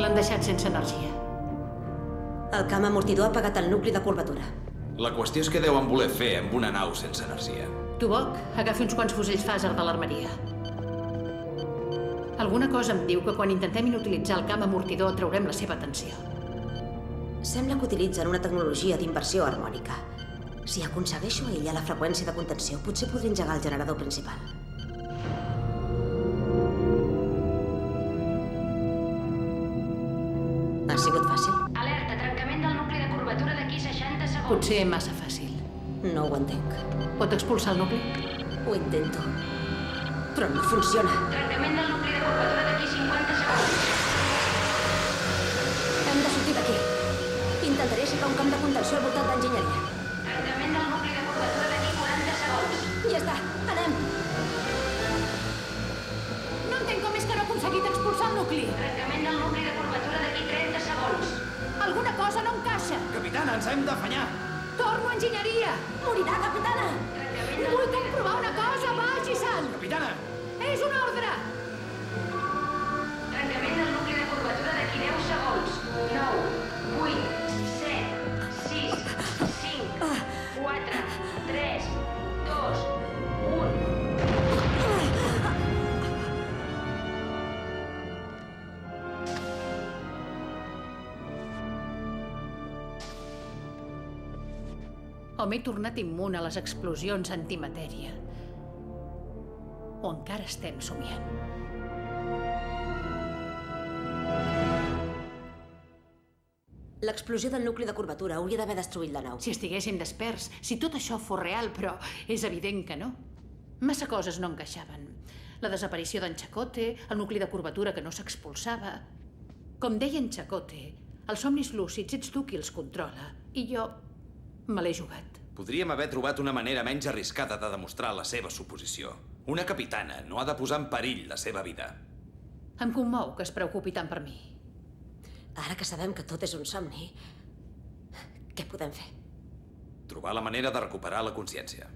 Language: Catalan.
L'han deixat sense energia. El camp amortidor ha apagat el nucli de curvatura. La qüestió és què deuen voler fer amb una nau sense energia. Tuvok, agafi uns quants fusells Phaser de l'armeria. Alguna cosa em diu que quan intentem inutilitzar el camp amortidor atraurem la seva atenció. Sembla que utilitzen una tecnologia d'inversió harmònica. Si aconsegueixo aïllar la freqüència de contenció, potser podré engegar el generador principal. Ha sigut fàcil? Alerta, trencament del nucli de curvatura d'aquí 60 segons. Potser massa fàcil. No ho entenc. Pot expulsar el nucli? Ho intento. Però no funciona. Trencament del nucli de curvatura d'aquí 50 segons. Hem de sortir d'aquí. Intentaré aixecar un camp de contenció al voltant d'enginyeria. Trencament del nucli de curvatura d'aquí 40 segons. Ja està, anem. No entenc com és que no ha aconseguit expulsar el nucli. Trencament del nucli de curvatura d'aquí 30 segons. Alguna cosa no encaixa. Capitana, ens hem d'afanyar! Torno a enginyeria. Morirà, capitana! Vull comprovar una cosa, vagi-se'n. Capitana! És una ordre. Trencament del nucli de curvatura d'aquí 10 segons. 9, 8, 7, 6, 5, 4, 3, 2, 1. O m'he tornat immune a les explosions antimatèria. O encara estem somiant. L'explosió del nucli de curvatura hauria d'haver destruït la nau. Si estiguéssim desperts, si tot això fos real, però és evident que no. Massa coses no encaixaven. La desaparició d'en Chakotay, el nucli de curvatura que no s'expulsava. Com deia en Chakotay, els somnis lúcids ets tu qui els controla. I jo me l'he jugat. Podríem haver trobat una manera menys arriscada de demostrar la seva suposició. Una capitana no ha de posar en perill la seva vida. Em commou que es preocupi tant per mi. Ara que sabem que tot és un somni, què podem fer? Trobar la manera de recuperar la consciència.